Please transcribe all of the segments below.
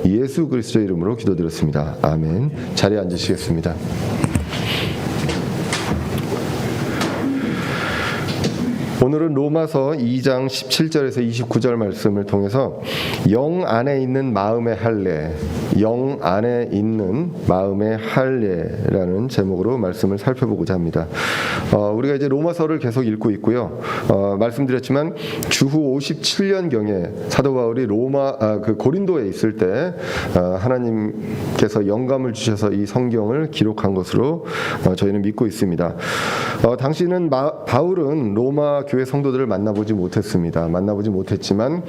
예수 그리스도의 이름으로 기도드렸습니다. 아멘. 자리에 앉으시겠습니다. 오늘은 로마서 2장 17절에서 29절 말씀을 통해서 영 안에 있는 마음의 할례, 영 안에 있는 마음의 할례라는 제목으로 말씀을 살펴보고자 합니다. 우리가 이제 로마서를 계속 읽고 있고요. 말씀드렸지만 주후 57년경에 사도 바울이 고린도에 있을 때 하나님께서 영감을 주셔서 이 성경을 기록한 것으로 저희는 믿고 있습니다. 당시는 바울은 로마 교회 성도들을 만나보지 못했지만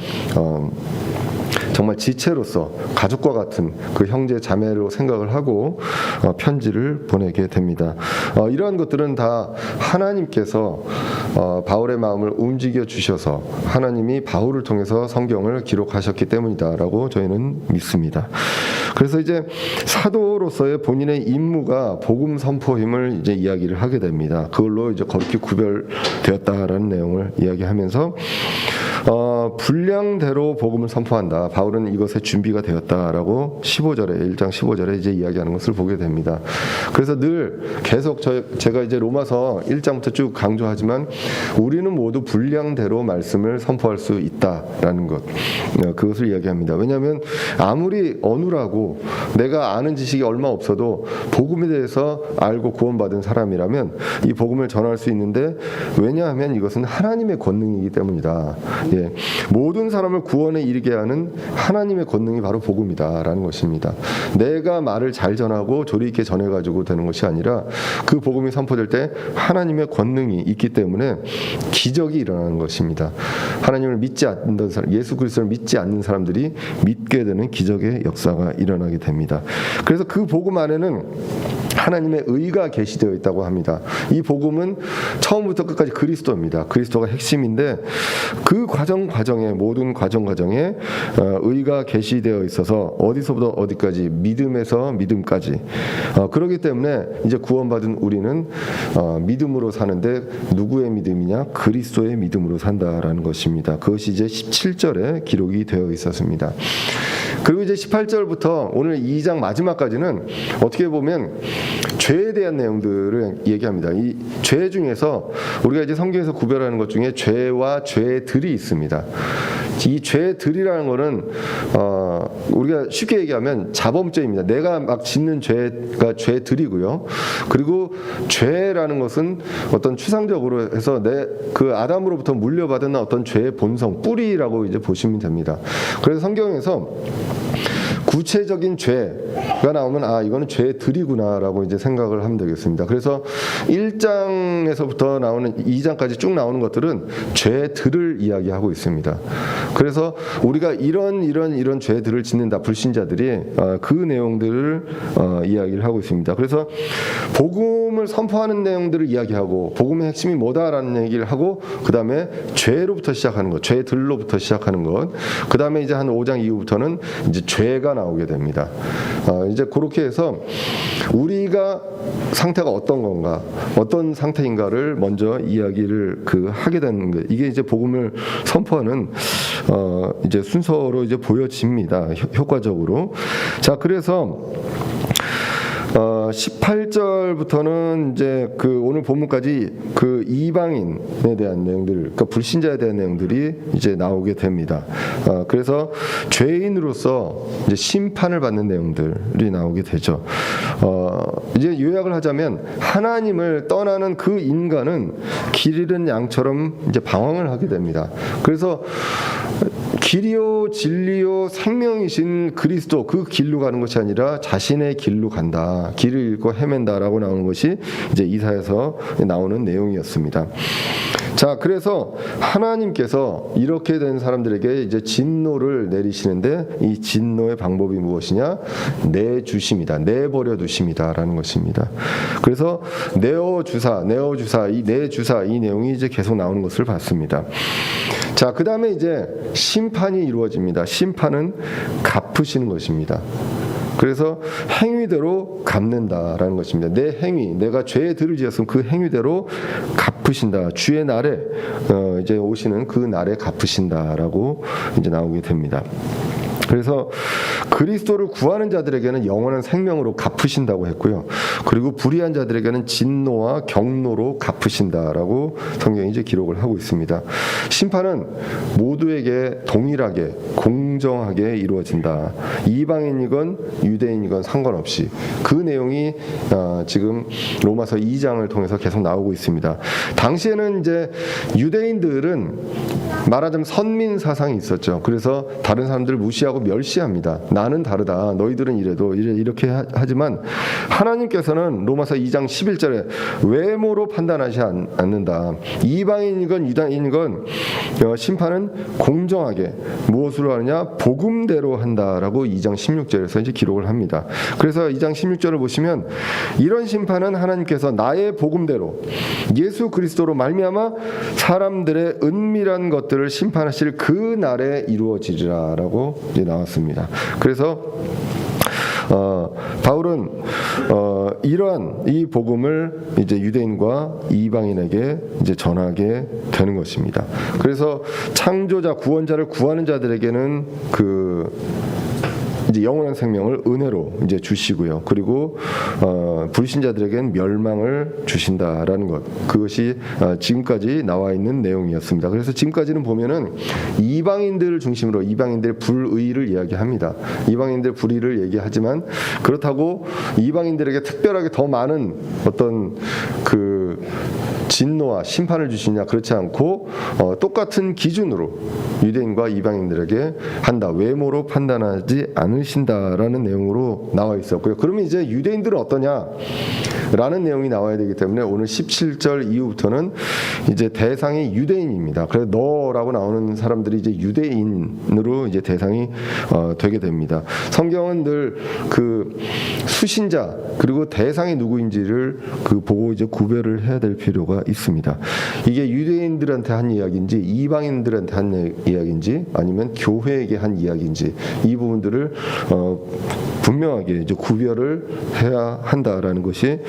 정말 지체로서 가족과 같은 그 형제 자매로 생각을 하고 편지를 보내게 됩니다. 이러한 것들은 다 하나님께서 바울의 마음을 움직여 주셔서 하나님이 바울을 통해서 성경을 기록하셨기 때문이다라고 저희는 믿습니다. 그래서 이제 사도로서의 본인의 임무가 복음 선포임을 이제 이야기를 하게 됩니다. 그걸로 이제 거룩히 구별되었다라는 내용을 이야기하면서 분량대로 복음을 선포한다. 바울은 이것에 준비가 되었다라고 1장 15절에 이제 이야기하는 것을 보게 됩니다. 그래서 늘 계속 제가 이제 로마서 1장부터 쭉 강조하지만 우리는 모두 분량대로 말씀을 선포할 수 있다라는 것, 그것을 이야기합니다. 왜냐하면 아무리 어눌하고 내가 아는 지식이 얼마 없어도 복음에 대해서 알고 구원받은 사람이라면 이 복음을 전할 수 있는데, 왜냐하면 이것은 하나님의 권능이기 때문이다. 모든 사람을 구원에 이르게 하는 하나님의 권능이 바로 복음이다라는 것입니다. 내가 말을 잘 전하고 조리 있게 전해가지고 되는 것이 아니라 그 복음이 선포될 때 하나님의 권능이 있기 때문에 기적이 일어나는 것입니다. 하나님을 믿지 않는 사람, 예수 그리스도를 믿지 않는 사람들이 믿게 되는 기적의 역사가 일어나게 됩니다. 그래서 그 복음 안에는 하나님의 의가 계시되어 있다고 합니다. 이 복음은 처음부터 끝까지 그리스도입니다. 그리스도가 핵심인데 그 과정에 모든 과정에 의가 계시되어 있어서 어디서부터 어디까지, 믿음에서 믿음까지. 그렇기 때문에 이제 구원받은 우리는 믿음으로 사는데 누구의 믿음이냐? 그리스도의 믿음으로 산다라는 것입니다. 그것이 이제 17절에 기록이 되어 있었습니다. 그리고 이제 18절부터 오늘 2장 마지막까지는 어떻게 보면 죄에 대한 내용들을 얘기합니다. 이 죄 중에서 우리가 이제 성경에서 구별하는 것 중에 죄와 죄들이 있습니다. 이 죄들이라는 거는 우리가 쉽게 얘기하면 자범죄입니다. 내가 막 짓는 죄가 죄들이고요. 그리고 죄라는 것은 어떤 추상적으로 해서 그 아담으로부터 물려받은 어떤 죄의 본성, 뿌리라고 이제 보시면 됩니다. 그래서 성경에서 구체적인 죄가 나오면 이거는 죄들이구나라고 이제 생각을 하면 되겠습니다. 그래서 1장에서부터 나오는 2장까지 쭉 나오는 것들은 죄들을 이야기하고 있습니다. 그래서 우리가 이런 죄들을 짓는다, 불신자들이 그 내용들을 이야기를 하고 있습니다. 그래서 복음을 선포하는 내용들을 이야기하고 복음의 핵심이 뭐다라는 얘기를 하고, 그 다음에 죄로부터 시작하는 것, 죄들로부터 시작하는 것, 그 다음에 이제 한 5장 이후부터는 이제 죄가 나오게 됩니다. 이제 그렇게 해서 우리가 상태가 어떤 건가, 어떤 상태인가를 먼저 이야기를 하게 되는 거. 이게 이제 복음을 선포하는 이제 순서로 이제 보여집니다. 효과적으로. 자, 그래서 18절부터는 이제 오늘 본문까지 이방인에 대한 내용들, 그러니까 불신자에 대한 내용들이 이제 나오게 됩니다. 그래서 죄인으로서 이제 심판을 받는 내용들이 나오게 되죠. 이제 요약을 하자면 하나님을 떠나는 그 인간은 길 잃은 양처럼 이제 방황을 하게 됩니다. 그래서 길이요 진리요 생명이신 그리스도, 그 길로 가는 것이 아니라 자신의 길로 간다, 길을 잃고 헤맨다라고 나오는 것이 이제 이사야서 나오는 내용이었습니다. 자, 그래서 하나님께서 이렇게 된 사람들에게 이제 진노를 내리시는데, 이 진노의 방법이 무엇이냐? 내주심이다, 내버려 두심이다라는 것입니다. 그래서 내어주사, 이 내주사, 이 내용이 이제 계속 나오는 것을 봤습니다. 자, 그 다음에 이제 심판이 이루어집니다. 심판은 갚으시는 것입니다. 그래서 행위대로 갚는다라는 것입니다. 내 행위, 내가 죄들을 지었으면 그 행위대로 갚으신다. 주의 날에 이제 오시는 그 날에 갚으신다라고 이제 나오게 됩니다. 그래서 그리스도를 구하는 자들에게는 영원한 생명으로 갚으신다고 했고요. 그리고 불의한 자들에게는 진노와 경노로 갚으신다라고 성경이 이제 기록을 하고 있습니다. 심판은 모두에게 동일하게 공정하게 이루어진다. 이방인이건 유대인이건 상관없이 그 내용이 지금 로마서 2장을 통해서 계속 나오고 있습니다. 당시에는 이제 유대인들은 말하자면 선민 사상이 있었죠. 그래서 다른 사람들을 무시하고 멸시합니다. 나는 다르다. 너희들은 이래도 이렇게 하지만 하나님께서는 로마서 2장 11절에 외모로 판단하지 않는다. 이방인이건 유다인이건 심판은 공정하게 무엇으로 하느냐? 복음대로 한다라고 2장 16절에서 이제 기록을 합니다. 그래서 2장 16절을 보시면 이런 심판은 하나님께서 나의 복음대로 예수 그리스도로 말미암아 사람들의 은밀한 것들을 심판하실 그 날에 이루어지리라라고 이제 나왔습니다. 그래서 바울은 이러한 이 복음을 이제 유대인과 이방인에게 이제 전하게 되는 것입니다. 그래서 창조자 구원자를 구하는 자들에게는 이제 영원한 생명을 은혜로 이제 주시고요. 그리고 불신자들에게는 멸망을 주신다라는 것. 그것이 지금까지 나와 있는 내용이었습니다. 그래서 지금까지는 보면은 이방인들을 중심으로 이방인들의 불의를 이야기합니다. 이방인들의 불의를 얘기하지만 그렇다고 이방인들에게 특별하게 더 많은 어떤 진노와 심판을 주시냐 그렇지 않고 똑같은 기준으로 유대인과 이방인들에게 한다. 외모로 판단하지 않으신다라는 내용으로 나와 있었고요. 그러면 이제 유대인들은 어떠냐라는 내용이 나와야 되기 때문에 오늘 17절 이후부터는 이제 대상이 유대인입니다. 그래서 너라고 나오는 사람들이 이제 유대인으로 이제 대상이 되게 됩니다. 성경은 늘 수신자 그리고 대상이 누구인지를 보고 이제 구별을 해야 될 필요가 있습니다. 이게 유대인들한테 한 이야기인지 이방인들한테 한 이야기인지 아니면 교회에게 한 이야기인지 이 부분들을 분명하게 이제 구별을 해야 한다라는 것이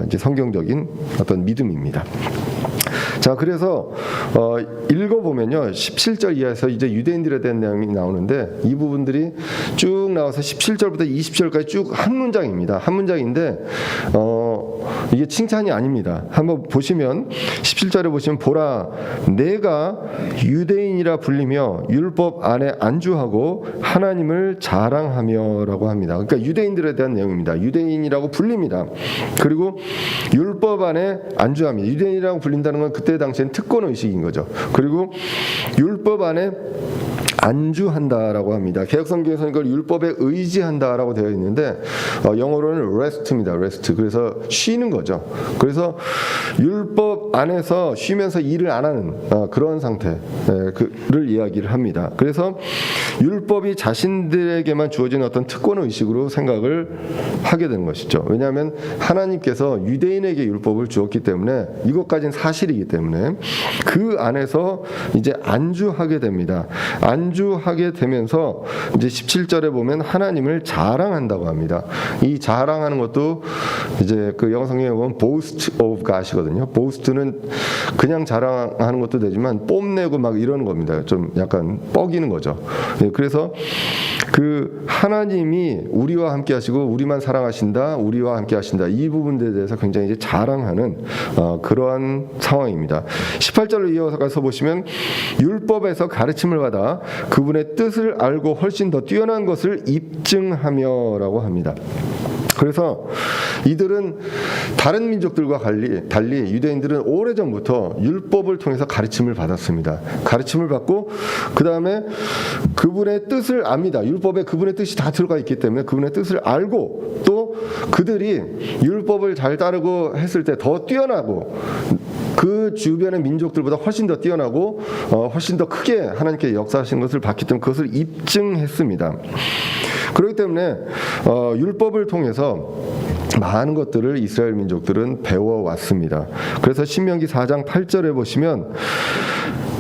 이제 성경적인 어떤 믿음입니다. 자, 그래서 읽어보면요 17절 이하에서 이제 유대인들에 대한 내용이 나오는데 이 부분들이 쭉 나와서 17절부터 20절까지 쭉 한 문장입니다. 한 문장인데 이게 칭찬이 아닙니다. 한번 보시면 17절에 보시면 보라 내가 유대인이라 불리며 율법 안에 안주하고 하나님을 자랑하며라고 합니다. 그러니까 유대인들에 대한 내용입니다. 유대인이라고 불립니다. 그리고 율법 안에 안주하며 유대인이라고 불린다는 건 그때 당시엔 특권 의식인 거죠. 그리고 율법 안에 안주한다라고 합니다. 개혁성경에서는 이걸 율법에 의지한다라고 되어 있는데 영어로는 rest입니다. rest. 그래서 쉬는 거죠. 그래서 율법 안에서 쉬면서 일을 안 하는 그런 상태를 이야기를 합니다. 그래서 율법이 자신들에게만 주어진 어떤 특권 의식으로 생각을 하게 되는 것이죠. 왜냐하면 하나님께서 유대인에게 율법을 주었기 때문에 이것까지는 사실이기 때문에 그 안에서 이제 안주하게 됩니다. 안주하게 되면서 이제 17절에 보면 하나님을 자랑한다고 합니다. 이 자랑하는 것도 이제 영어 성경에 보면 boast of God이거든요. boast는 그냥 자랑하는 것도 되지만 뽐내고 막 이러는 겁니다. 좀 약간 뻐기는 거죠. 그래서 하나님이 우리와 함께 하시고 우리만 사랑하신다, 우리와 함께 하신다 이 부분에 대해서 굉장히 이제 자랑하는 그러한 상황입니다. 18절로 이어서 보시면 율법에서 가르침을 받아 그분의 뜻을 알고 훨씬 더 뛰어난 것을 입증하며라고 합니다. 그래서 이들은 다른 민족들과 달리 유대인들은 오래전부터 율법을 통해서 가르침을 받았습니다. 가르침을 받고 그 다음에 그분의 뜻을 압니다. 율법에 그분의 뜻이 다 들어가 있기 때문에 그분의 뜻을 알고 또 그들이 율법을 잘 따르고 했을 때 더 뛰어나고 그 주변의 민족들보다 훨씬 더 뛰어나고 훨씬 더 크게 하나님께 역사하신 것을 봤기 때문에 그것을 입증했습니다. 그렇기 때문에 율법을 통해서 많은 것들을 이스라엘 민족들은 배워왔습니다. 그래서 신명기 4장 8절에 보시면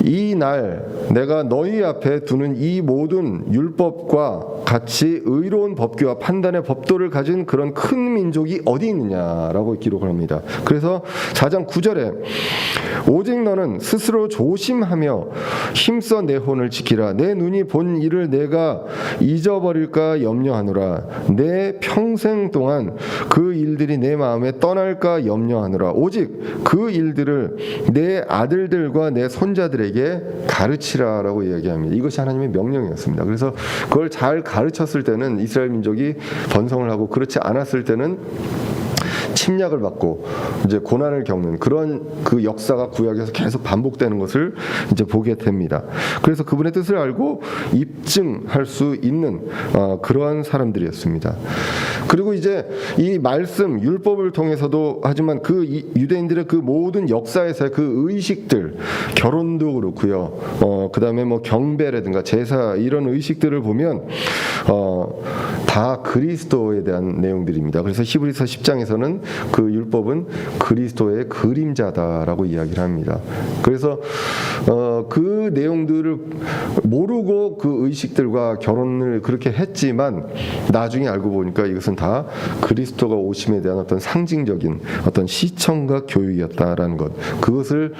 이 날 내가 너희 앞에 두는 이 모든 율법과 같이 의로운 법규와 판단의 법도를 가진 그런 큰 민족이 어디 있느냐라고 기록을 합니다. 그래서 4장 9절에 오직 너는 스스로 조심하며 힘써 내 혼을 지키라. 내 눈이 본 일을 내가 잊어버릴까 염려하노라. 내 평생 동안 그 일들이 내 마음에 떠날까 염려하노라. 오직 그 일들을 내 아들들과 내 손자들에게 가르치라라고 이야기합니다. 이것이 하나님의 명령이었습니다. 그래서 그걸 잘 가르쳤을 때는 이스라엘 민족이 번성을 하고, 그렇지 않았을 때는 침략을 받고 이제 고난을 겪는 그런 그 역사가 구약에서 계속 반복되는 것을 이제 보게 됩니다. 그래서 그분의 뜻을 알고 입증할 수 있는 그러한 사람들이었습니다. 그리고 이제 이 말씀 율법을 통해서도, 하지만 그 유대인들의 그 모든 역사에서의 그 의식들, 결혼도 그렇고요. 그다음에 뭐 경배라든가 제사, 이런 의식들을 보면 다 그리스도에 대한 내용들입니다. 그래서 히브리서 10장에서는 그 율법은 그리스도의 그림자다라고 이야기를 합니다. 그래서 그 내용들을 모르고 그 의식들과 결혼을 그렇게 했지만 나중에 알고 보니까 이것은 다 그리스도가 오심에 대한 어떤 상징적인 어떤 시청과 교육이었다라는 것, 그것을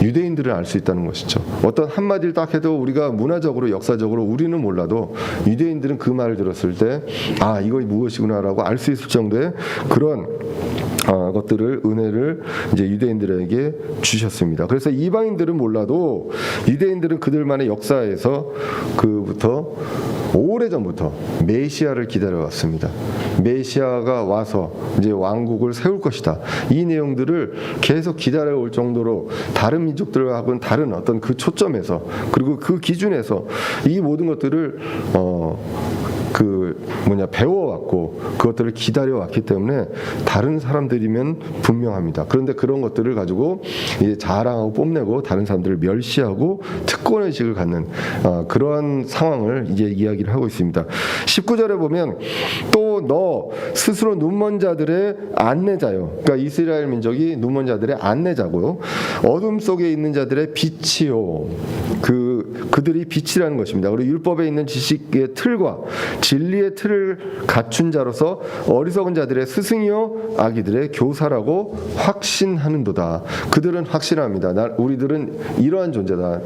유대인들은 알 수 있다는 것이죠. 어떤 한마디를 딱 해도 우리가 문화적으로 역사적으로 우리는 몰라도 유대인들은 그 말을 들었을 때 이거 무엇이구나라고 알 수 있을 정도의 그런 것들을, 은혜를 이제 유대인들에게 주셨습니다. 그래서 이방인들은 몰라도 유대인들은 그들만의 역사에서 그부터 오래전부터 메시아를 기다려왔습니다. 메시아가 와서 이제 왕국을 세울 것이다. 이 내용들을 계속 기다려올 정도로 다른 민족들하고는 다른 어떤 그 초점에서, 그리고 그 기준에서 이 모든 것들을 배워왔고 그것들을 기다려왔기 때문에 다른 사람들이면 분명합니다. 그런데 그런 것들을 가지고 이제 자랑하고 뽐내고 다른 사람들을 멸시하고 특권의식을 갖는 그러한 상황을 이제 이야기를 하고 있습니다. 19절에 보면 또 너 스스로 눈먼 자들의 안내자요. 그러니까 이스라엘 민족이 눈먼 자들의 안내자고요. 어둠 속에 있는 자들의 빛이요. 그들이 빛이라는 것입니다. 그리고 율법에 있는 지식의 틀과 진리의 틀을 갖춘 자로서 어리석은 자들의 스승이요 아기들의 교사라고 확신하는도다. 그들은 확신합니다. 우리들은 이러한 존재다.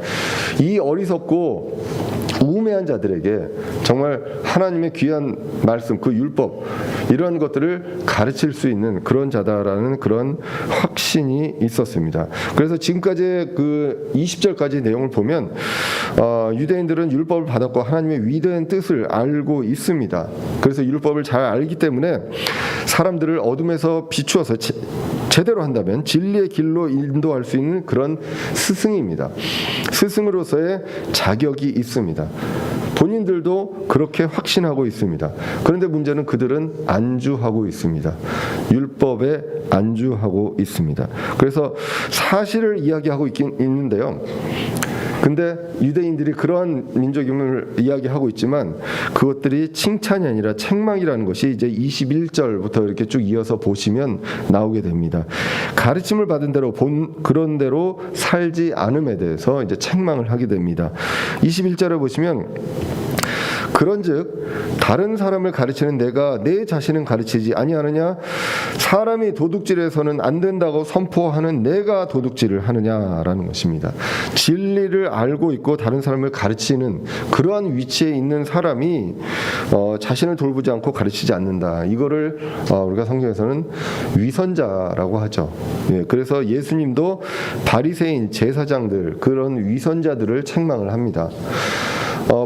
이 어리석고 우매한 자들에게 정말 하나님의 귀한 말씀, 그 율법, 이런 것들을 가르칠 수 있는 그런 자다라는 그런 확신이 있었습니다. 그래서 지금까지 그 20절까지 내용을 보면 유대인들은 율법을 받았고 하나님의 위대한 뜻을 알고 있습니다. 그래서 율법을 잘 알기 때문에 사람들을 어둠에서 비추어서 제대로 한다면 진리의 길로 인도할 수 있는 그런 스승입니다. 스승으로서의 자격이 있습니다. 본인들도 그렇게 확신하고 있습니다. 그런데 문제는 그들은 안주하고 있습니다. 율법에 안주하고 있습니다. 그래서 사실을 이야기하고 있는데요. 근데 유대인들이 그러한 민족임을 이야기하고 있지만 그것들이 칭찬이 아니라 책망이라는 것이 이제 21절부터 이렇게 쭉 이어서 보시면 나오게 됩니다. 가르침을 받은 대로 그런 대로 살지 않음에 대해서 이제 책망을 하게 됩니다. 21절에 보시면 그런즉 다른 사람을 가르치는 내가 내 자신은 가르치지 아니하느냐? 사람이 도둑질해서는 안 된다고 선포하는 내가 도둑질을 하느냐라는 것입니다. 진리를 알고 있고 다른 사람을 가르치는 그러한 위치에 있는 사람이 자신을 돌보지 않고 가르치지 않는다. 이거를 우리가 성경에서는 위선자라고 하죠. 예, 그래서 예수님도 바리새인, 제사장들, 그런 위선자들을 책망을 합니다.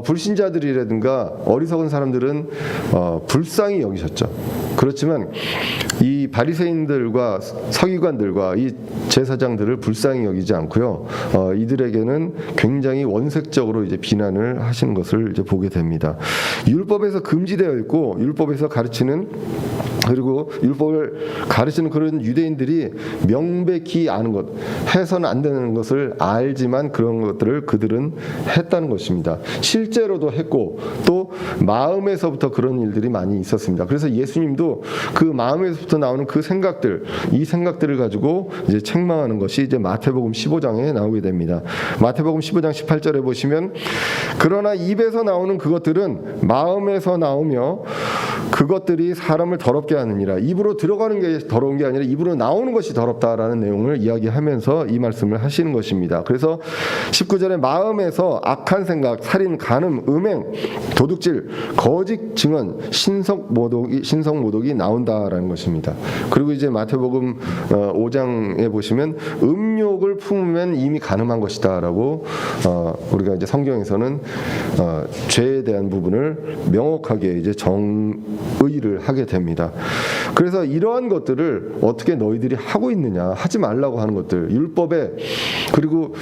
불신자들이라든가 어리석은 사람들은 불쌍히 여기셨죠. 그렇지만 이 바리새인들과 서기관들과 이 제사장들을 불쌍히 여기지 않고요. 이들에게는 굉장히 원색적으로 이제 비난을 하시는 것을 이제 보게 됩니다. 율법에서 금지되어 있고 율법에서 가르치는 그리고 율법을 가르치는 그런 유대인들이 명백히 아는 것, 해서는 안 되는 것을 알지만 그런 것들을 그들은 했다는 것입니다. 실제로도 했고 또 마음에서부터 그런 일들이 많이 있었습니다. 그래서 예수님도 그 마음에서부터 나오는 그 생각들, 이 생각들을 가지고 이제 책망하는 것이 이제 마태복음 15장에 나오게 됩니다. 마태복음 15장 18절에 보시면 그러나 입에서 나오는 그것들은 마음에서 나오며 그것들이 사람을 더럽게 하느니라. 입으로 들어가는 게 더러운 게 아니라 입으로 나오는 것이 더럽다라는 내용을 이야기하면서 이 말씀을 하시는 것입니다. 그래서 19절에 마음에서 악한 생각, 살인, 간음, 음행, 도둑질, 거짓 증언, 신성모독이 나온다라는 것입니다. 그리고 이제 마태복음 5장에 보시면 음욕을 품으면 이미 간음한 것이다라고 우리가 이제 성경에서는 죄에 대한 부분을 명확하게 이제 정의를 하게 됩니다. 그래서 이러한 것들을 어떻게 너희들이 하고 있느냐, 하지 말라고 하는 것들, 율법에 그리고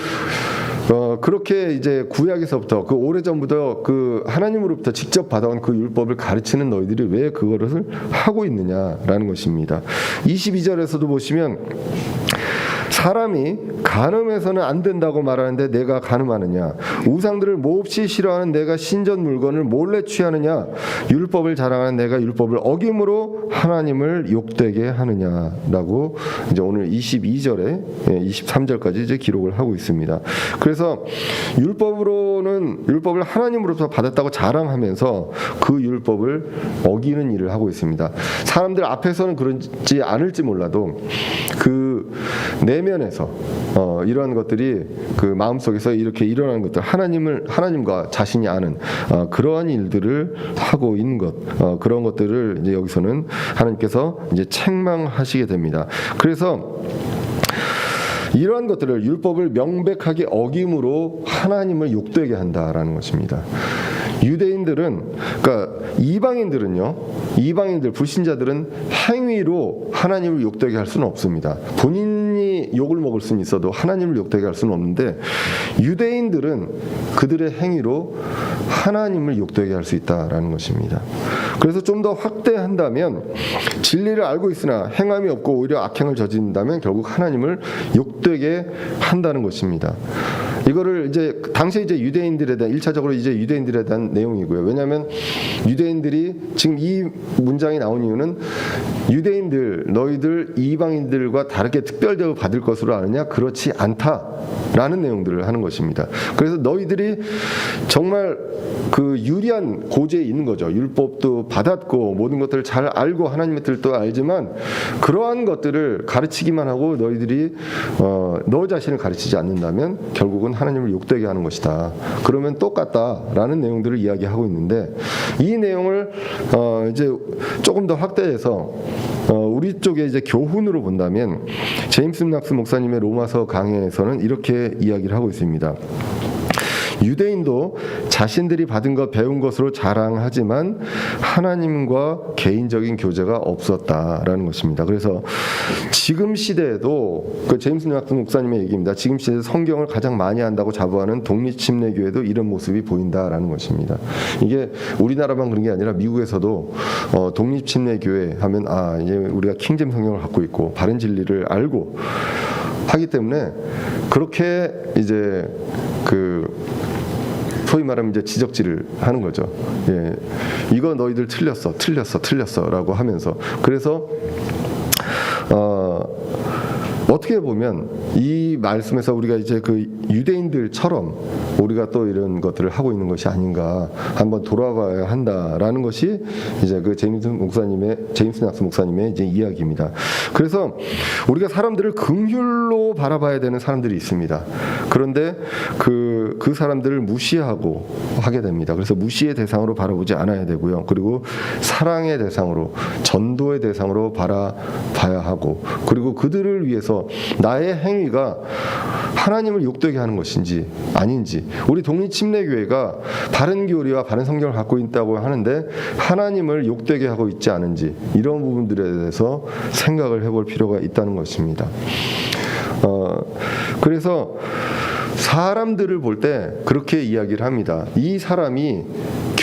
그렇게 이제 구약에서부터 그 오래전부터 그 하나님으로부터 직접 받아온 그 율법을 가르치는 너희들이 왜 그거를 하고 있느냐라는 것입니다. 22절에서도 보시면 사람이 간음해서는 안 된다고 말하는데 내가 간음하느냐, 우상들을 몹시 싫어하는 내가 신전 물건을 몰래 취하느냐, 율법을 자랑하는 내가 율법을 어김으로 하나님을 욕되게 하느냐라고 이제 오늘 22절에 23절까지 이제 기록을 하고 있습니다. 그래서 율법을 하나님으로부터 받았다고 자랑하면서 그 율법을 어기는 일을 하고 있습니다. 사람들 앞에서는 그렇지 않을지 몰라도 그 내면에서 이러한 것들이 그 마음속에서 이렇게 일어나는 것들, 하나님과 자신이 아는 그러한 일들을 하고 있는 것, 그런 것들을 이제 여기서는 하나님께서 이제 책망하시게 됩니다. 그래서 이러한 것들을 율법을 명백하게 어김으로 하나님을 욕되게 한다라는 것입니다. 유대인들은, 그러니까 이방인들 불신자들은 행위로 하나님을 욕되게 할 수는 없습니다. 본인이 욕을 먹을 수는 있어도 하나님을 욕되게 할 수는 없는데 유대인들은 그들의 행위로 하나님을 욕되게 할 수 있다라는 것입니다. 그래서 좀 더 확대한다면 진리를 알고 있으나 행함이 없고 오히려 악행을 저지른다면 결국 하나님을 욕되게 한다는 것입니다. 이거를 이제 당시에 이제 유대인들에 대한 1차적으로 이제 유대인들에 대한 내용이고요. 왜냐하면 유대인들이 지금 이 문장이 나온 이유는 유대인들 너희들 이방인들과 다르게 특별 대우 받을 것으로 아느냐? 그렇지 않다라는 내용들을 하는 것입니다. 그래서 너희들이 정말 그 유리한 고지에 있는 거죠. 율법도 받았고 모든 것들을 잘 알고 하나님의 뜻도 알지만 그러한 것들을 가르치기만 하고 너희들이 너 자신을 가르치지 않는다면 결국은 하나님을 욕되게 하는 것이다. 그러면 똑같다라는 내용들을 이야기하고 있는데 이 내용을 이제 조금 더 확대해서 우리 쪽에 이제 교훈으로 본다면 제임스 낙스 목사님의 로마서 강해에서는 이렇게 이야기를 하고 있습니다. 유대인도 자신들이 받은 것 배운 것으로 자랑하지만 하나님과 개인적인 교제가 없었다라는 것입니다. 그래서 지금 시대에도 그 제임스 낙스 목사님의 얘기입니다. 지금 시대에 성경을 가장 많이 한다고 자부하는 독립침례교회도 이런 모습이 보인다라는 것입니다. 이게 우리나라만 그런 게 아니라 미국에서도 독립침례교회 하면 이제 우리가 킹잼 성경을 갖고 있고 바른 진리를 알고 하기 때문에 그렇게 이제 소위 말하면 이제 지적질을 하는 거죠. 예, 이거 너희들 틀렸어라고 하면서 그래서 어떻게 보면 이 말씀에서 우리가 이제 그 유대인들처럼 우리가 또 이런 것들을 하고 있는 것이 아닌가 한번 돌아봐야 한다라는 것이 이제 그 제임스 낙스 목사님의 이제 이야기입니다. 그래서 우리가 사람들을 긍휼로 바라봐야 되는 사람들이 있습니다. 그런데 그 사람들을 무시하고 하게 됩니다. 그래서 무시의 대상으로 바라보지 않아야 되고요. 그리고 사랑의 대상으로, 전도의 대상으로 바라봐야 하고, 그리고 그들을 위해서 나의 행위가 하나님을 욕되게 하는 것인지 아닌지, 우리 독립침례교회가 바른 교리와 바른 성경을 갖고 있다고 하는데 하나님을 욕되게 하고 있지 않은지, 이런 부분들에 대해서 생각을 해볼 필요가 있다는 것입니다. 그래서 사람들을 볼 때 그렇게 이야기를 합니다. 이 사람이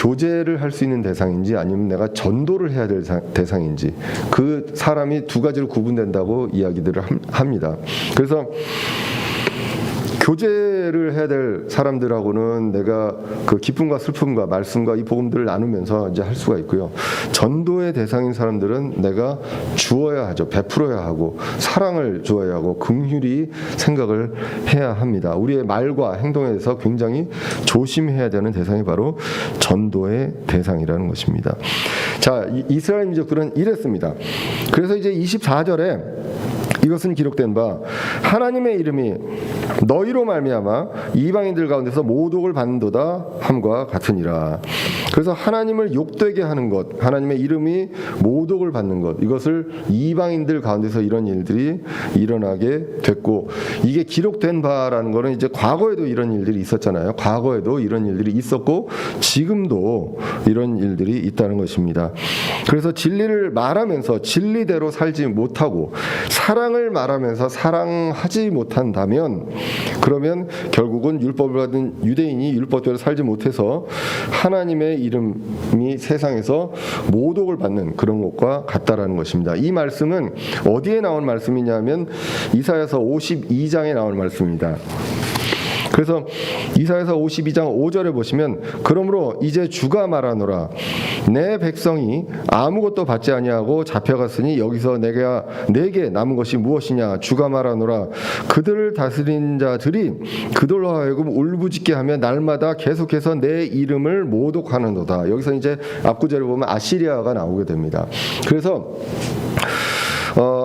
교제를 할 수 있는 대상인지 아니면 내가 전도를 해야 될 대상인지 그 사람이 두 가지로 구분된다고 이야기들을 합니다. 그래서 교제를 해야 될 사람들하고는 내가 그 기쁨과 슬픔과 말씀과 이 복음들을 나누면서 이제 할 수가 있고요. 전도의 대상인 사람들은 내가 주어야 하죠. 베풀어야 하고 사랑을 주어야 하고 긍휼히 생각을 해야 합니다. 우리의 말과 행동에 대해서 굉장히 조심해야 되는 대상이 바로 전도의 대상이라는 것입니다. 자, 이스라엘 민족들은 이랬습니다. 그래서 이제 24절에 이것은 기록된 바 하나님의 이름이 너희로 말미암아 이방인들 가운데서 모독을 받는도다 함과 같으니라. 그래서 하나님을 욕되게 하는 것, 하나님의 이름이 모독을 받는 것, 이것을 이방인들 가운데서 이런 일들이 일어나게 됐고, 이게 기록된 바라는 것은 이제 과거에도 이런 일들이 있었잖아요. 과거에도 이런 일들이 있었고 지금도 이런 일들이 있다는 것입니다. 그래서 진리를 말하면서 진리대로 살지 못하고 사랑을 말하면서 사랑하지 못한다면, 그러면 결국은 율법을 받은 유대인이 율법대로 살지 못해서 하나님의 이름이 세상에서 모독을 받는 그런 것과 같다라는 것입니다. 이 말씀은 어디에 나온 말씀이냐면 이사야서 52장에 나온 말씀입니다. 그래서 이사야서 52장 5절에 보시면 그러므로 이제 주가 말하노라 내 백성이 아무것도 받지 아니하고 잡혀갔으니 여기서 내게 남은 것이 무엇이냐. 주가 말하노라 그들을 다스린 자들이 그들로 하여금 울부짖게 하며 날마다 계속해서 내 이름을 모독하는도다. 여기서 이제 앞구절을 보면 아시리아가 나오게 됩니다. 그래서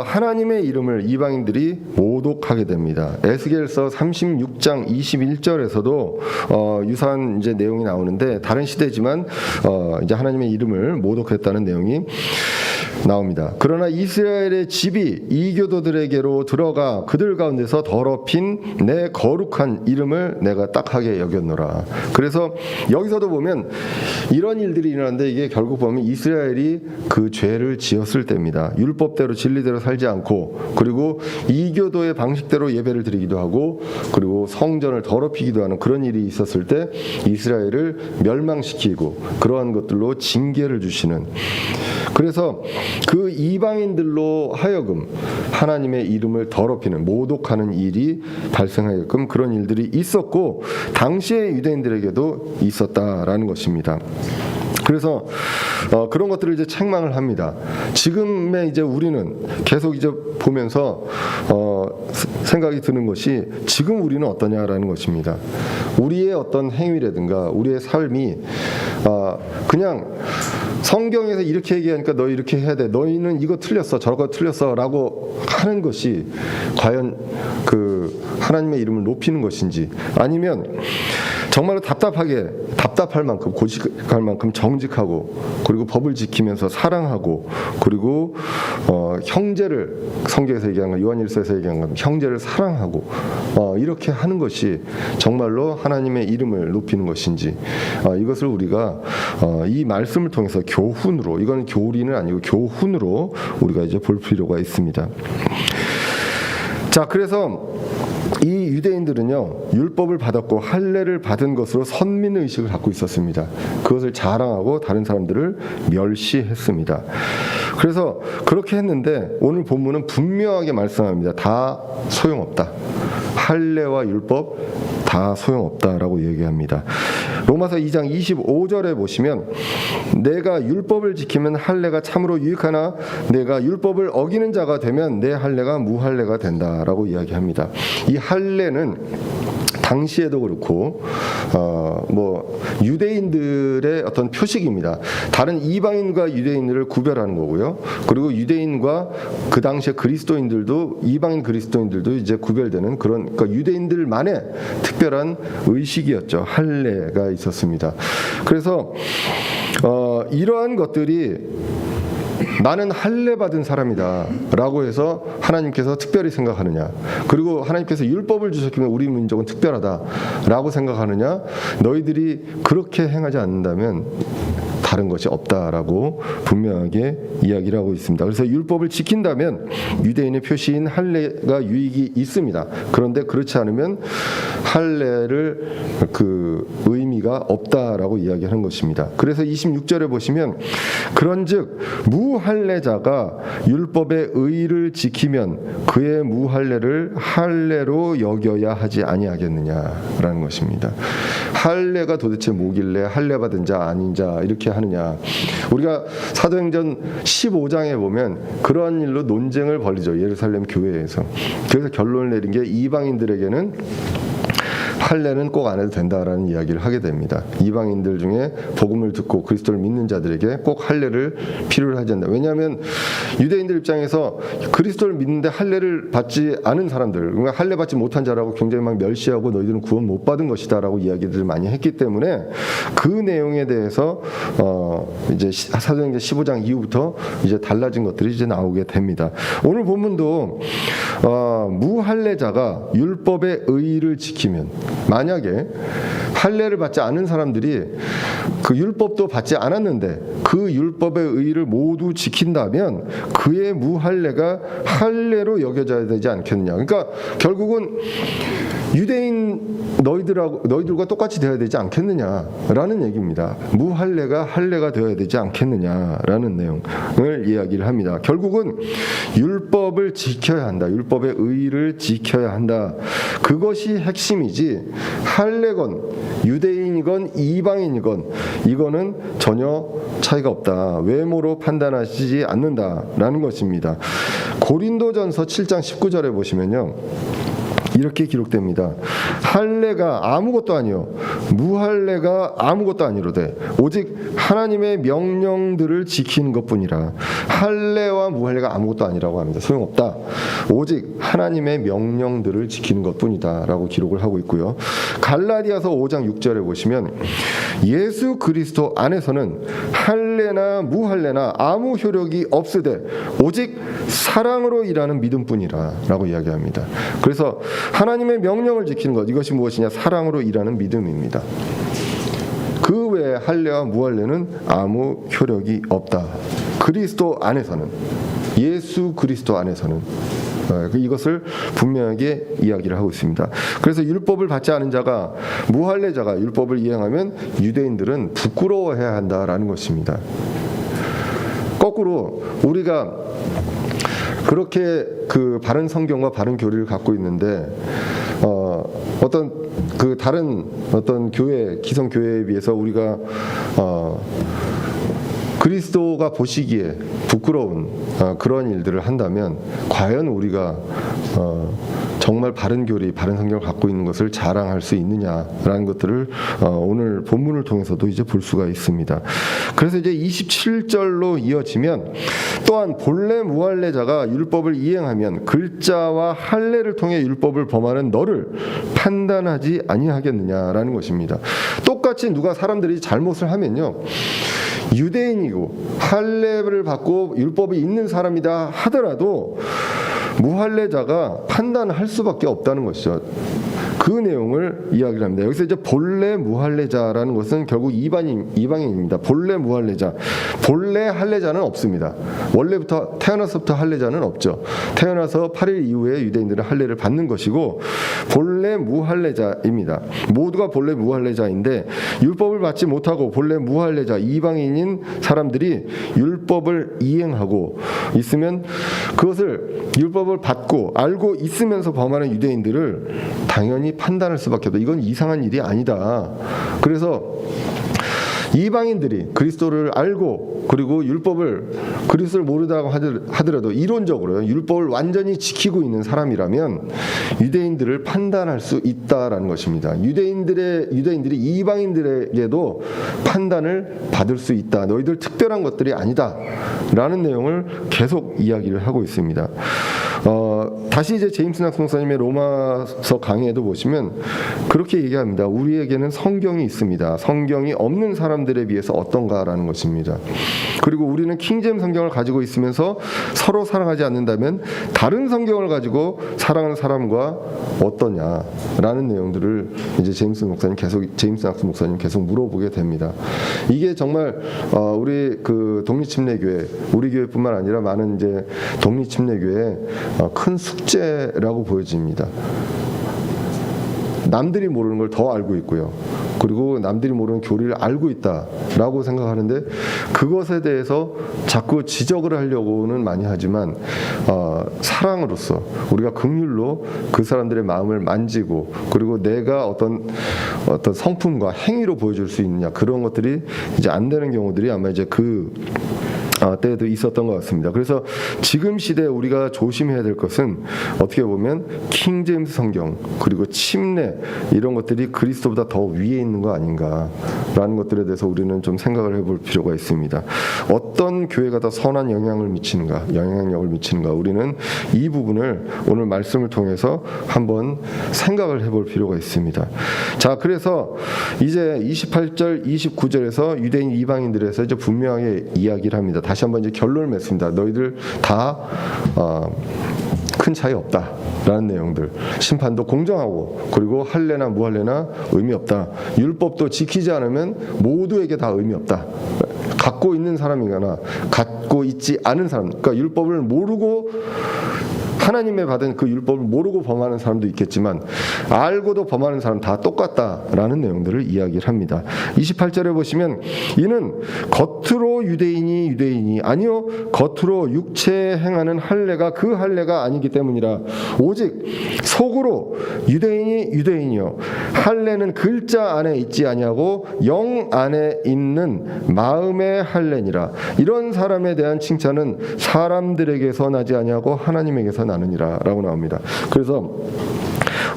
하나님의 이름을 이방인들이 모독하게 됩니다. 에스겔서 36장 21절에서도 유사한 이제 내용이 나오는데 다른 시대지만 이제 하나님의 이름을 모독했다는 내용이 나옵니다. 그러나 이스라엘의 집이 이교도들에게로 들어가 그들 가운데서 더럽힌 내 거룩한 이름을 내가 딱하게 여겼노라. 그래서 여기서도 보면 이런 일들이 일어나는데 이게 결국 보면 이스라엘이 그 죄를 지었을 때입니다. 율법대로 진리대로 살지 않고, 그리고 이교도의 방식대로 예배를 드리기도 하고, 그리고 성전을 더럽히기도 하는 그런 일이 있었을 때 이스라엘을 멸망시키고 그러한 것들로 징계를 주시는, 그래서 그 이방인들로 하여금 하나님의 이름을 더럽히는 모독하는 일이 발생하게끔 그런 일들이 있었고 당시의 유대인들에게도 있었다라는 것입니다. 그래서 그런 것들을 이제 책망을 합니다. 지금의 이제 우리는 계속 이제 보면서 생각이 드는 것이 지금 우리는 어떠냐라는 것입니다. 우리의 어떤 행위라든가 우리의 삶이 그냥 성경에서 이렇게 얘기하니까 너 이렇게 해야 돼. 너희는 이거 틀렸어. 저거 틀렸어라고 하는 것이 과연 그 하나님의 이름을 높이는 것인지, 아니면 정말로 답답할 만큼 고집할 만큼 정직하고, 그리고 법을 지키면서 사랑하고, 그리고 형제를, 성경에서 얘기한 거, 요한일서에서 얘기한 건 형제를 사랑하고 이렇게 하는 것이 정말로 하나님의 이름을 높이는 것인지, 이것을 우리가 이 말씀을 통해서 교훈으로, 이건 교리는 아니고 교훈으로 우리가 이제 볼 필요가 있습니다. 자, 그래서 이 유대인들은요 율법을 받았고 할례를 받은 것으로 선민의식을 갖고 있었습니다. 그것을 자랑하고 다른 사람들을 멸시했습니다. 그래서 그렇게 했는데 오늘 본문은 분명하게 말씀합니다. 다 소용없다. 할례와 율법 다 소용없다라고 얘기합니다. 로마서 2장 25절에 보시면 내가 율법을 지키면 할례가 참으로 유익하나 내가 율법을 어기는 자가 되면 내 할례가 무할례가 된다라고 이야기합니다. 이 할례는 당시에도 그렇고 유대인들의 어떤 표식입니다. 다른 이방인과 유대인들을 구별하는 거고요. 그리고 유대인과 그 당시에 그리스도인들도, 이방인 그리스도인들도 이제 구별되는 그런, 그러니까 유대인들만의 특별한 의식이었죠. 할례가 있었습니다. 그래서 이러한 것들이 나는 할례 받은 사람이다 라고 해서 하나님께서 특별히 생각하느냐, 그리고 하나님께서 율법을 주셨기에 우리 민족은 특별하다 라고 생각하느냐, 너희들이 그렇게 행하지 않는다면 다른 것이 없다라고 분명하게 이야기를 하고 있습니다. 그래서 율법을 지킨다면 유대인의 표시인 할례가 유익이 있습니다. 그런데 그렇지 않으면 할례를 그 의미가 없다라고 이야기하는 것입니다. 그래서 26절에 보시면 그런즉 무할례자가 율법의 의를 지키면 그의 무할례를 할례로 여겨야 하지 아니하겠느냐라는 것입니다. 할례가 도대체 뭐길래 할례 받은 자 아닌 자 이렇게 하느냐. 우리가 사도행전 15장에 보면 그러한 일로 논쟁을 벌이죠. 예루살렘 교회에서. 그래서 결론을 내린 게 이방인들에게는 할례는 꼭 안 해도 된다라는 이야기를 하게 됩니다. 이방인들 중에 복음을 듣고 그리스도를 믿는 자들에게 꼭 할례를 필요로 하지 않는다. 왜냐하면 유대인들 입장에서 그리스도를 믿는데 할례를 받지 않은 사람들, 그러니까 할례 받지 못한 자라고 굉장히 막 멸시하고 너희들은 구원 못 받은 것이다라고 이야기들을 많이 했기 때문에 그 내용에 대해서 이제 사도행전 15장 이후부터 이제 달라진 것들이 이제 나오게 됩니다. 오늘 본문도 무할례자가 율법의 의를 지키면, 만약에 할례를 받지 않은 사람들이 그 율법도 받지 않았는데 그 율법의 의를 모두 지킨다면 그의 무할례가 할례로 여겨져야 되지 않겠느냐. 그러니까 결국은 유대인 너희들과 똑같이 되어야 되지 않겠느냐라는 얘기입니다. 무할례가 할례가 되어야 되지 않겠느냐라는 내용을 이야기를 합니다. 결국은 율법을 지켜야 한다. 율법의 의를 지켜야 한다. 그것이 핵심이지 할례건 유대인이건 이방인이건 이거는 전혀 차이가 없다. 외모로 판단하시지 않는다라는 것입니다. 고린도전서 7장 19절에 보시면요. 이렇게 기록됩니다. 할례가 아무것도 아니요 무할례가 아무것도 아니로되 오직 하나님의 명령들을 지키는 것뿐이라. 할례와 무할례가 아무것도 아니라고 합니다. 소용없다. 오직 하나님의 명령들을 지키는 것뿐이다 라고 기록을 하고 있고요. 갈라디아서 5장 6절에 보시면 예수 그리스도 안에서는 할례나 무할례나 아무 효력이 없으되 오직 사랑으로 일하는 믿음뿐이라 라고 이야기합니다. 그래서 하나님의 명령을 지키는 것, 이것이 무엇이냐? 사랑으로 일하는 믿음입니다. 그 외에 할례와 무할례는 아무 효력이 없다. 그리스도 안에서는, 예수 그리스도 안에서는 이것을 분명하게 이야기를 하고 있습니다. 그래서 율법을 받지 않은 자가, 무할례자가 율법을 이행하면 유대인들은 부끄러워해야 한다라는 것입니다. 거꾸로 우리가 그렇게 그 바른 성경과 바른 교리를 갖고 있는데 어떤 그 다른 어떤 교회, 기성 교회에 비해서 우리가 그리스도가 보시기에 부끄러운 그런 일들을 한다면 과연 우리가 정말 바른 교리, 바른 성경을 갖고 있는 것을 자랑할 수 있느냐라는 것들을 오늘 본문을 통해서도 이제 볼 수가 있습니다. 그래서 이제 27절로 이어지면 또한 본래 무할례자가 율법을 이행하면 글자와 할례를 통해 율법을 범하는 너를 판단하지 아니하겠느냐라는 것입니다. 똑같이 누가 사람들이 잘못을 하면요. 유대인이고 할례를 받고 율법이 있는 사람이다 하더라도 무할례자가 판단할 수밖에 없다는 것이죠. 그 내용을 이야기를 합니다. 여기서 이제 본래 무할례자라는 것은 결국 이방인입니다. 본래 무할례자, 본래 할례자는 없습니다. 원래부터 태어나서부터 할례자는 없죠. 태어나서 8일 이후에 유대인들은 할례를 받는 것이고 본래 무할례자입니다. 모두가 본래 무할례자인데 율법을 받지 못하고 본래 무할례자 이방인인 사람들이 율법을 이행하고 있으면 그것을 율법을 받고 알고 있으면서 범하는 유대인들을 당연히 판단할 수밖에 없다. 이건 이상한 일이 아니다. 그래서 이방인들이 그리스도를 알고 그리고 그리스도를 모르다고 하더라도 이론적으로 율법을 완전히 지키고 있는 사람이라면 유대인들을 판단할 수 있다라는 것입니다. 유대인들이 이방인들에게도 판단을 받을 수 있다. 너희들 특별한 것들이 아니다라는 내용을 계속 이야기를 하고 있습니다. 다시 이제 제임스 낙스 목사님의 로마서 강의에도 보시면 그렇게 얘기합니다. 우리에게는 성경이 있습니다. 성경이 없는 사람들에 비해서 어떤가라는 것입니다. 그리고 우리는 킹제임스 성경을 가지고 있으면서 서로 사랑하지 않는다면 다른 성경을 가지고 사랑하는 사람과 어떠냐라는 내용들을 이제 제임스 낙스 목사님 계속 물어보게 됩니다. 이게 정말 우리 그 독립침례교회, 우리 교회뿐만 아니라 많은 이제 독립침례교회의 큰 숙제라고 보여집니다. 남들이 모르는 걸 더 알고 있고요. 그리고 남들이 모르는 교리를 알고 있다라고 생각하는데 그것에 대해서 자꾸 지적을 하려고는 많이 하지만 사랑으로서 우리가 긍휼로 그 사람들의 마음을 만지고 그리고 내가 어떤 성품과 행위로 보여줄 수 있느냐 그런 것들이 이제 안 되는 경우들이 아마 이제 때에도 있었던 것 같습니다. 그래서 지금 시대에 우리가 조심해야 될 것은 어떻게 보면 킹제임스 성경 그리고 침례 이런 것들이 그리스도보다 더 위에 있는 거 아닌가라는 것들에 대해서 우리는 좀 생각을 해볼 필요가 있습니다. 어떤 교회가 더 선한 영향력을 미치는가 우리는 이 부분을 오늘 말씀을 통해서 한번 생각을 해볼 필요가 있습니다. 자, 그래서 이제 28절 29절에서 유대인 이방인들에서 이제 분명하게 이야기를 합니다. 다시 한번 이제 결론을 맺습니다. 너희들 다 큰 차이 없다라는 내용들. 심판도 공정하고 그리고 할례나 무할례나 의미 없다. 율법도 지키지 않으면 모두에게 다 의미 없다. 갖고 있는 사람이거나 갖고 있지 않은 사람. 그러니까 율법을 모르고 하나님의 받은 그 율법을 모르고 범하는 사람도 있겠지만 알고도 범하는 사람 다 똑같다라는 내용들을 이야기를 합니다. 28절에 보시면 이는 겉으로 유대인이 아니요 겉으로 육체에 행하는 할례가 그 할례가 아니기 때문이라 오직 속으로 유대인이요 할례는 글자 안에 있지 아니하고 영 안에 있는 마음의 할례니라. 이런 사람에 대한 칭찬은 사람들에게서 나지 아니하고 하나님에게서 나느니라라고 나옵니다. 그래서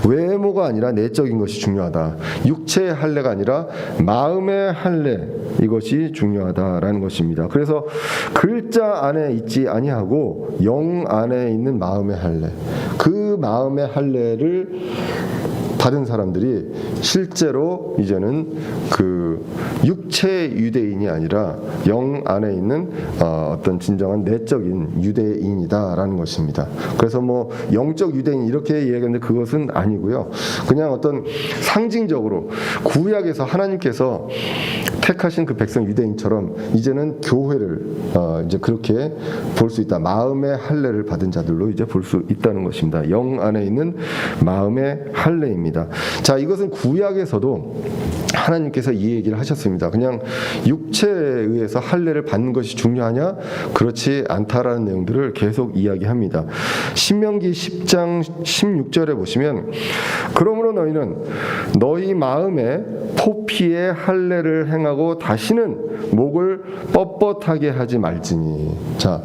외모가 아니라 내적인 것이 중요하다. 육체의 할례가 아니라 마음의 할례 이것이 중요하다라는 것입니다. 그래서 글자 안에 있지 아니하고 영 안에 있는 마음의 할례 그 마음의 할례를 받은 사람들이 실제로 이제는 그 육체 유대인이 아니라 영 안에 있는 어떤 진정한 내적인 유대인이다라는 것입니다. 그래서 뭐 영적 유대인 이렇게 이야기하는데 그것은 아니고요. 그냥 어떤 상징적으로 구약에서 하나님께서 택하신 그 백성 유대인처럼 이제는 교회를 이제 그렇게 볼 수 있다. 마음의 할례를 받은 자들로 이제 볼 수 있다는 것입니다. 영 안에 있는 마음의 할례입니다. 자, 이것은 구약에서도 하나님께서 이 얘기를 하셨습니다. 그냥 육체에 의해서 할례를 받는 것이 중요하냐? 그렇지 않다라는 내용들을 계속 이야기합니다. 신명기 10장 16절에 보시면 그러므로 너희는 너희 마음에 포피의 할례를 행하고 다시는 목을 뻣뻣하게 하지 말지니. 자,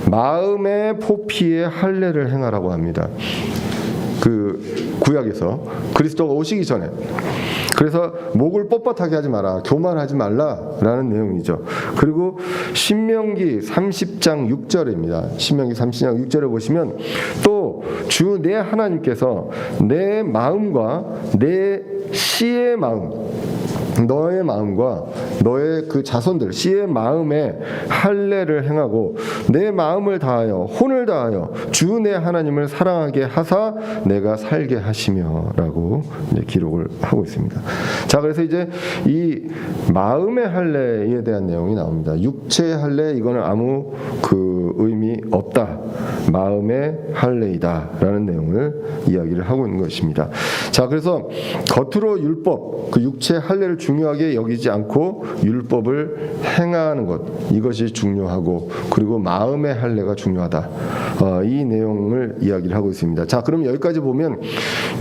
마음의 포피의 할례를 행하라고 합니다. 그 구약에서 그리스도가 오시기 전에 그래서 목을 뻣뻣하게 하지 마라 교만하지 말라라는 내용이죠. 그리고 신명기 30장 6절입니다. 신명기 30장 6절에 보시면 또 주 내 하나님께서 내 마음과 내 씨의 마음 너의 마음과 너의 그 자손들 씨의 마음에 할례를 행하고 내 마음을 다하여 혼을 다하여 주 내 하나님을 사랑하게 하사 내가 살게 하시며라고 이제 기록을 하고 있습니다. 자, 그래서 이제 이 마음의 할례에 대한 내용이 나옵니다. 육체의 할례 이거는 아무 그 의미 없다. 마음의 할례이다라는 내용을 이야기를 하고 있는 것입니다. 자, 그래서 겉으로 율법 그 육체의 할례를 중요하게 여기지 않고 율법을 행하는 것 이것이 중요하고 그리고 마음의 할례가 중요하다. 이 내용을 이야기를 하고 있습니다. 자, 그럼 여기까지 보면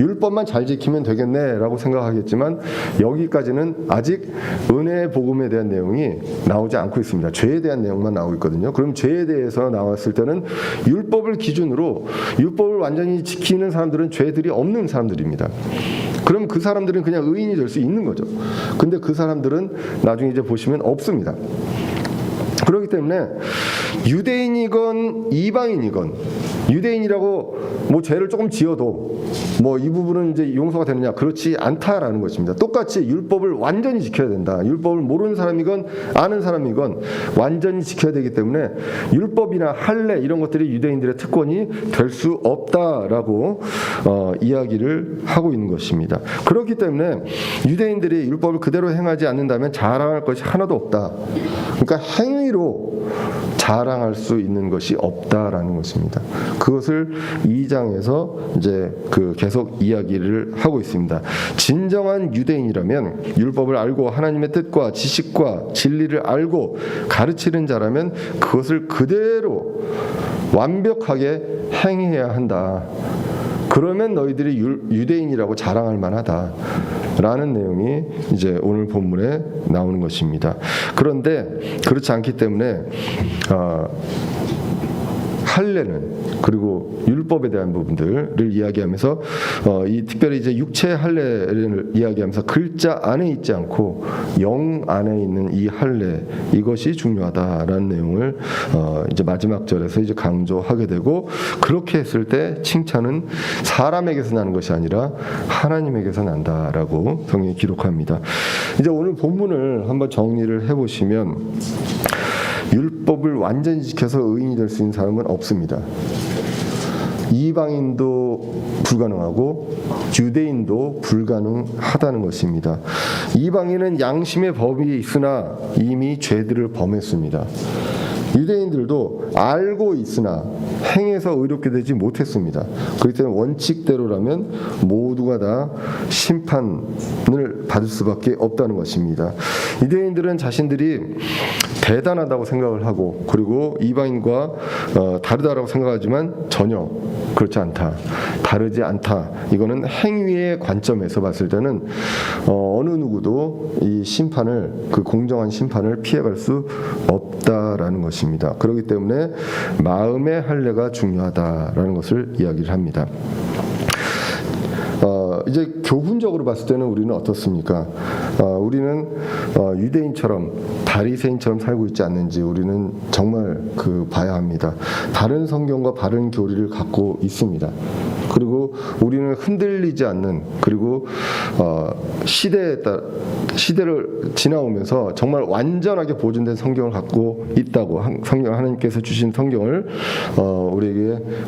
율법만 잘 지키면 되겠네라고 생각하겠지만 여기까지는 아직 은혜의 복음에 대한 내용이 나오지 않고 있습니다. 죄에 대한 내용만 나오고 있거든요. 그럼 죄에 대해서 나왔을 때는 율법을 기준으로 율법을 완전히 지키는 사람들은 죄들이 없는 사람들입니다. 그럼 그 사람들은 그냥 의인이 될 수 있는 거죠. 근데 그 사람들은 나중에 이제 보시면 없습니다. 그렇기 때문에 유대인이건 이방인이건 유대인이라고 뭐 죄를 조금 지어도 뭐 이 부분은 이제 용서가 되느냐 그렇지 않다라는 것입니다. 똑같이 율법을 완전히 지켜야 된다. 율법을 모르는 사람이건 아는 사람이건 완전히 지켜야 되기 때문에 율법이나 할례 이런 것들이 유대인들의 특권이 될 수 없다라고 이야기를 하고 있는 것입니다. 그렇기 때문에 유대인들이 율법을 그대로 행하지 않는다면 자랑할 것이 하나도 없다. 그러니까 행위로 자랑할 수 있는 것이 없다라는 것입니다. 그것을 2장에서 이제 그 계속 이야기를 하고 있습니다. 진정한 유대인이라면 율법을 알고 하나님의 뜻과 지식과 진리를 알고 가르치는 자라면 그것을 그대로 완벽하게 행해야 한다. 그러면 너희들이 유대인이라고 자랑할 만하다라는 내용이 이제 오늘 본문에 나오는 것입니다. 그런데 그렇지 않기 때문에 할례는 그리고 율법에 대한 부분들을 이야기하면서 이 특별히 이제 육체 할례를 이야기하면서 글자 안에 있지 않고 영 안에 있는 이 할례, 이것이 중요하다라는 내용을 이제 마지막 절에서 이제 강조하게 되고, 그렇게 했을 때 칭찬은 사람에게서 나는 것이 아니라 하나님에게서 난다라고 성경이 기록합니다. 이제 오늘 본문을 한번 정리를 해보시면, 율법을 완전히 지켜서 의인이 될 수 있는 사람은 없습니다. 이방인도 불가능하고 유대인도 불가능하다는 것입니다. 이방인은 양심의 법이 있으나 이미 죄들을 범했습니다. 유대인들도 알고 있으나 행해서 의롭게 되지 못했습니다. 그렇기 때문에 원칙대로라면 모두가 다 심판을 받을 수밖에 없다는 것입니다. 유대인들은 자신들이 대단하다고 생각을 하고, 그리고 이방인과 다르다라고 생각하지만 전혀 그렇지 않다, 다르지 않다. 이거는 행위의 관점에서 봤을 때는 어느 누구도 이 심판을, 그 공정한 심판을 피해갈 수 없다라는 것입니다. 그렇기 때문에 마음의 할례가 중요하다라는 것을 이야기를 합니다. 이제 교훈적으로 봤을 때는 우리는 어떻습니까? 우리는 유대인처럼 바리새인처럼 살고 있지 않는지 우리는 정말 봐야 합니다. 바른 성경과 바른 교리를 갖고 있습니다. 그리고 우리는 흔들리지 않는, 그리고 시대를 지나오면서 정말 완전하게 보존된 성경을 갖고 있다고, 하나님께서 주신 성경을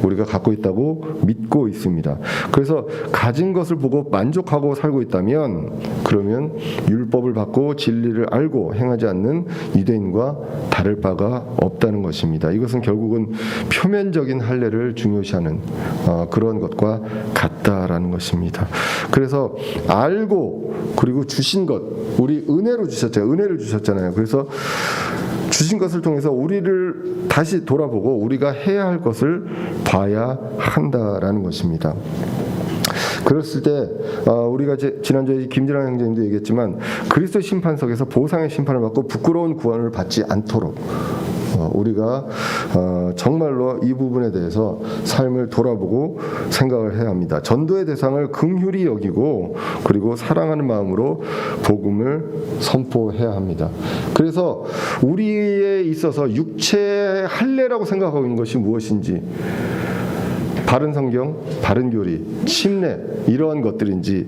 우리가 갖고 있다고 믿고 있습니다. 그래서 가진 것을 보고 만족하고 살고 있다면, 그러면 율법을 받고 진리를 알고 행하지 않는 유대인과 다를 바가 없다는 것입니다. 이것은 결국은 표면적인 할례를 중요시하는 그런 것과 같다라는 것입니다. 그래서 알고, 그리고 주신 것, 우리 은혜를 주셨잖아요. 그래서 주신 것을 통해서 우리를 다시 돌아보고 우리가 해야 할 것을 봐야 한다라는 것입니다. 그랬을 때 우리가 지난주에 김진환 형제님도 얘기했지만, 그리스도 심판석에서 보상의 심판을 받고 부끄러운 구원을 받지 않도록 우리가 정말로 이 부분에 대해서 삶을 돌아보고 생각을 해야 합니다. 전도의 대상을 긍휼히 여기고, 그리고 사랑하는 마음으로 복음을 선포해야 합니다. 그래서 우리에 있어서 육체 할례라고 생각하고 있는 것이 무엇인지, 바른 성경, 바른 교리, 침례, 이러한 것들인지,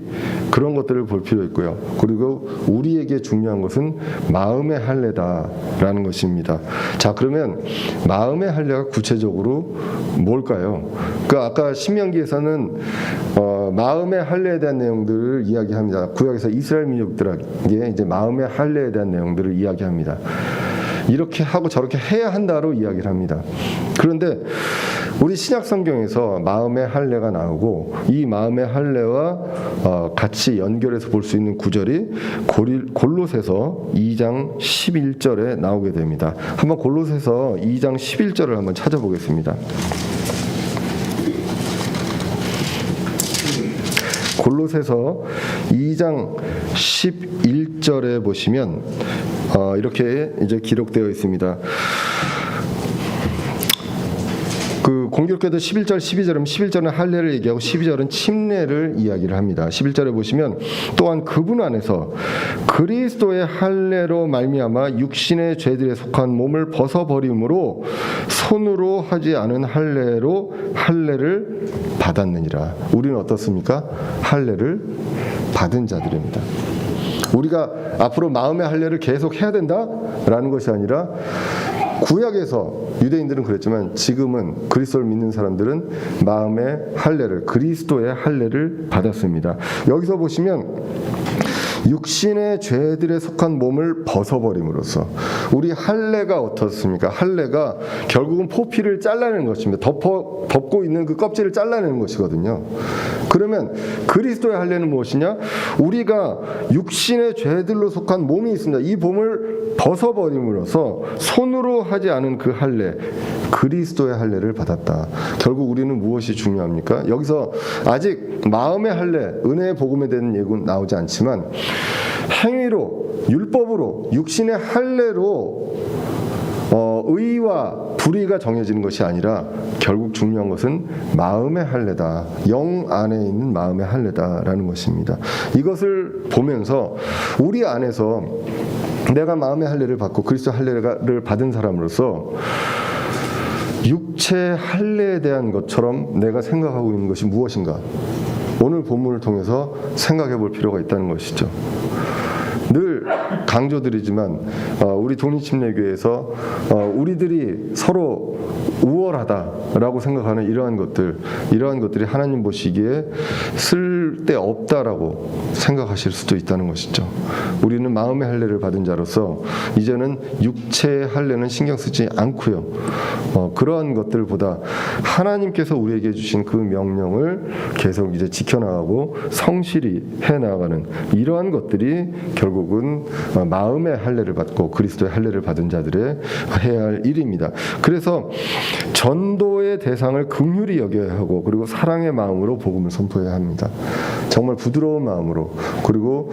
그런 것들을 볼 필요 있고요. 그리고 우리에게 중요한 것은 마음의 할례다라는 것입니다. 자, 그러면 마음의 할례가 구체적으로 뭘까요? 아까 신명기에서는 마음의 할례에 대한 내용들을 이야기합니다. 구약에서 이스라엘 민족들에게 이제 마음의 할례에 대한 내용들을 이야기합니다. 이렇게 하고 저렇게 해야 한다로 이야기를 합니다. 그런데 우리 신약 성경에서 마음의 할례가 나오고, 이 마음의 할례와 같이 연결해서 볼 수 있는 구절이 골로새서 2장 11절에 나오게 됩니다. 한번 골로새서 2장 11절을 한번 찾아보겠습니다. 골로새서 2장 11절에 보시면 이렇게 이제 기록되어 있습니다. 공교롭게도 11절, 12절은 11절은 할례를 얘기하고 12절은 침례를 이야기를 합니다. 11절에 보시면, 또한 그분 안에서 그리스도의 할례로 말미암아 육신의 죄들에 속한 몸을 벗어버림으로 손으로 하지 않은 할례로 할례를 받았느니라. 우리는 어떻습니까? 할례를 받은 자들입니다. 우리가 앞으로 마음의 할례를 계속 해야 된다라는 것이 아니라, 구약에서 유대인들은 그랬지만 지금은 그리스도를 믿는 사람들은 마음의 할례를, 그리스도의 할례를 받았습니다. 여기서 보시면 육신의 죄들에 속한 몸을 벗어버림으로써 우리 할례가 어떻습니까? 할례가 결국은 포피를 잘라내는 것입니다. 덮고 있는 그 껍질을 잘라내는 것이거든요. 그러면 그리스도의 할례는 무엇이냐? 우리가 육신의 죄들로 속한 몸이 있습니다. 이 몸을 벗어버림으로써 손으로 하지 않은 그 할례, 그리스도의 할례를 받았다. 결국 우리는 무엇이 중요합니까? 여기서 아직 마음의 할례, 은혜의 복음에 대한 예고는 나오지 않지만 행위로, 율법으로, 육신의 할례로 의와 불의가 정해지는 것이 아니라 결국 중요한 것은 마음의 할례다. 영 안에 있는 마음의 할례다라는 것입니다. 이것을 보면서 우리 안에서 내가 마음의 할례를 받고 그리스도 할례를 받은 사람으로서 육체 할례에 대한 것처럼 내가 생각하고 있는 것이 무엇인가? 오늘 본문을 통해서 생각해 볼 필요가 있다는 것이죠. 늘 강조드리지만 우리 독립침례교회에서 우리들이 서로 우월하다라고 생각하는 이러한 것들이 하나님 보시기에 쓸데없다라고 생각하실 수도 있다는 것이죠. 우리는 마음의 할례를 받은 자로서 이제는 육체의 할례는 신경 쓰지 않고요. 그러한 것들보다 하나님께서 우리에게 주신 그 명령을 계속 이제 지켜나가고 성실히 해나가는 이러한 것들이 결국은 마음의 할례를 받고 그리스도의 할례를 받은 자들의 해야 할 일입니다. 그래서 전도의 대상을 긍휼히 여겨야 하고 그리고 사랑의 마음으로 복음을 선포해야 합니다. 정말 부드러운 마음으로 그리고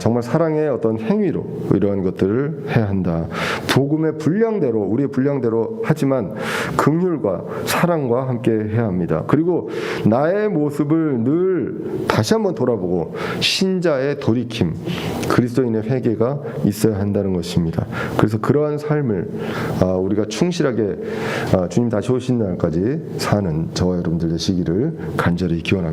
정말 사랑의 어떤 행위로 이러한 것들을 해야 한다. 복음의 분량대로 우리의 분량대로 하지만 긍휼과 사랑과 함께 해야 합니다. 그리고 나의 모습을 늘 다시 한번 돌아보고 신자의 돌이킴 그리스도인의 회개가 있어야 한다는 것입니다. 그래서 그러한 삶을 우리가 충실하게 주님 다시 오신 날까지 사는 저와 여러분들 되시기를 간절히 기원합니다.